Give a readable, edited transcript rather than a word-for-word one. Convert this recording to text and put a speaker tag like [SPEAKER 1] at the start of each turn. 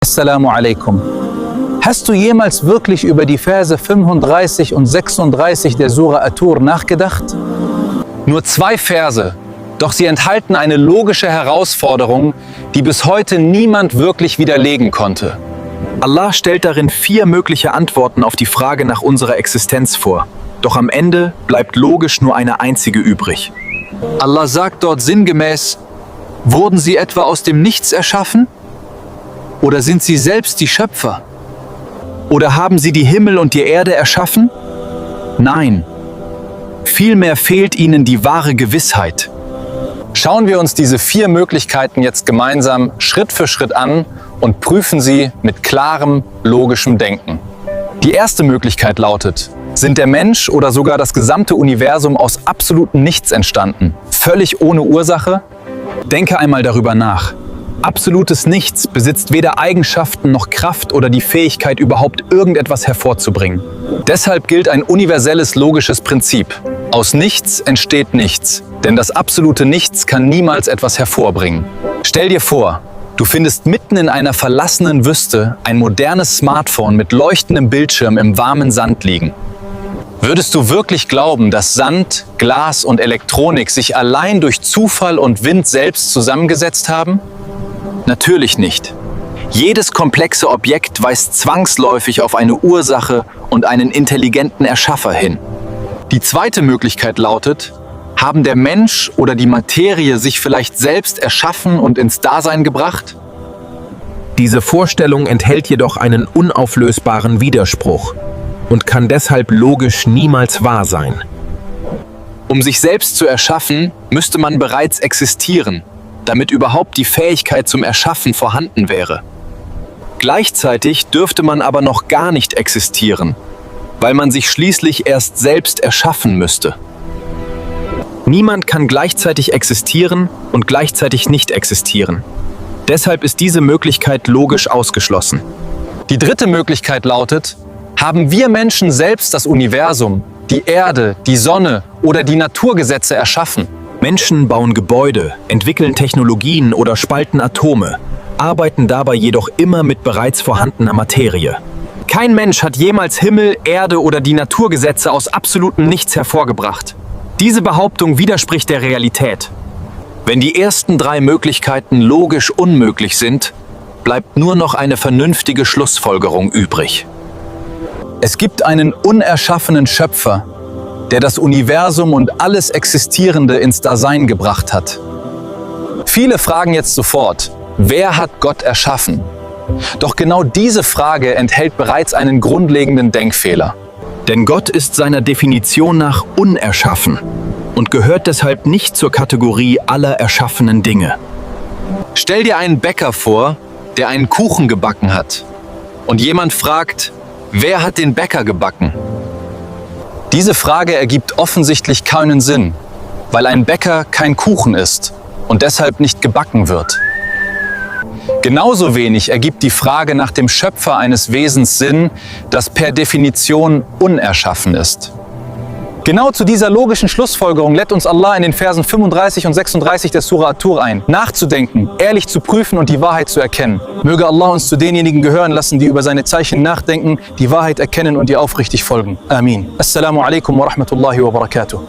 [SPEAKER 1] Assalamu alaikum. Hast du jemals wirklich über die Verse 35 und 36 der Sura At-Tur nachgedacht? Nur 2 Verse, doch sie enthalten eine logische Herausforderung, die bis heute niemand wirklich widerlegen konnte. Allah stellt darin 4 mögliche Antworten auf die Frage nach unserer Existenz vor. Doch am Ende bleibt logisch nur eine einzige übrig. Allah sagt dort sinngemäß: Wurden sie etwa aus dem Nichts erschaffen? Oder sind sie selbst die Schöpfer? Oder haben sie die Himmel und die Erde erschaffen? Nein. Vielmehr fehlt ihnen die wahre Gewissheit. Schauen wir uns diese 4 Möglichkeiten jetzt gemeinsam Schritt für Schritt an und prüfen sie mit klarem, logischem Denken. Die erste Möglichkeit lautet: Sind der Mensch oder sogar das gesamte Universum aus absolutem Nichts entstanden, völlig ohne Ursache? Denke einmal darüber nach. Absolutes Nichts besitzt weder Eigenschaften noch Kraft oder die Fähigkeit, überhaupt irgendetwas hervorzubringen. Deshalb gilt ein universelles logisches Prinzip: Aus Nichts entsteht nichts, denn das absolute Nichts kann niemals etwas hervorbringen. Stell dir vor, du findest mitten in einer verlassenen Wüste ein modernes Smartphone mit leuchtendem Bildschirm im warmen Sand liegen. Würdest du wirklich glauben, dass Sand, Glas und Elektronik sich allein durch Zufall und Wind selbst zusammengesetzt haben? Natürlich nicht. Jedes komplexe Objekt weist zwangsläufig auf eine Ursache und einen intelligenten Erschaffer hin. Die zweite Möglichkeit lautet: Haben der Mensch oder die Materie sich vielleicht selbst erschaffen und ins Dasein gebracht?
[SPEAKER 2] Diese Vorstellung enthält jedoch einen unauflösbaren Widerspruch und kann deshalb logisch niemals wahr sein.
[SPEAKER 1] Um sich selbst zu erschaffen, müsste man bereits existieren, damit überhaupt die Fähigkeit zum Erschaffen vorhanden wäre. Gleichzeitig dürfte man aber noch gar nicht existieren, weil man sich schließlich erst selbst erschaffen müsste. Niemand kann gleichzeitig existieren und gleichzeitig nicht existieren. Deshalb ist diese Möglichkeit logisch ausgeschlossen. Die dritte Möglichkeit lautet: Haben wir Menschen selbst das Universum, die Erde, die Sonne oder die Naturgesetze erschaffen?
[SPEAKER 2] Menschen bauen Gebäude, entwickeln Technologien oder spalten Atome, arbeiten dabei jedoch immer mit bereits vorhandener Materie.
[SPEAKER 1] Kein Mensch hat jemals Himmel, Erde oder die Naturgesetze aus absolutem Nichts hervorgebracht. Diese Behauptung widerspricht der Realität. Wenn die ersten 3 Möglichkeiten logisch unmöglich sind, bleibt nur noch eine vernünftige Schlussfolgerung übrig. Es gibt einen unerschaffenen Schöpfer, der das Universum und alles Existierende ins Dasein gebracht hat. Viele fragen jetzt sofort: Wer hat Gott erschaffen? Doch genau diese Frage enthält bereits einen grundlegenden Denkfehler.
[SPEAKER 2] Denn Gott ist seiner Definition nach unerschaffen und gehört deshalb nicht zur Kategorie aller erschaffenen Dinge.
[SPEAKER 1] Stell dir einen Bäcker vor, der einen Kuchen gebacken hat. Und jemand fragt: Wer hat den Bäcker gebacken? Diese Frage ergibt offensichtlich keinen Sinn, weil ein Bäcker kein Kuchen ist und deshalb nicht gebacken wird. Genauso wenig ergibt die Frage nach dem Schöpfer eines Wesens Sinn, das per Definition unerschaffen ist. Genau zu dieser logischen Schlussfolgerung lädt uns Allah in den Versen 35 und 36 der Sura At-Tur ein, nachzudenken, ehrlich zu prüfen und die Wahrheit zu erkennen. Möge Allah uns zu denjenigen gehören lassen, die über seine Zeichen nachdenken, die Wahrheit erkennen und ihr aufrichtig folgen. Amin. Assalamu alaikum wa rahmatullahi wa barakatuh.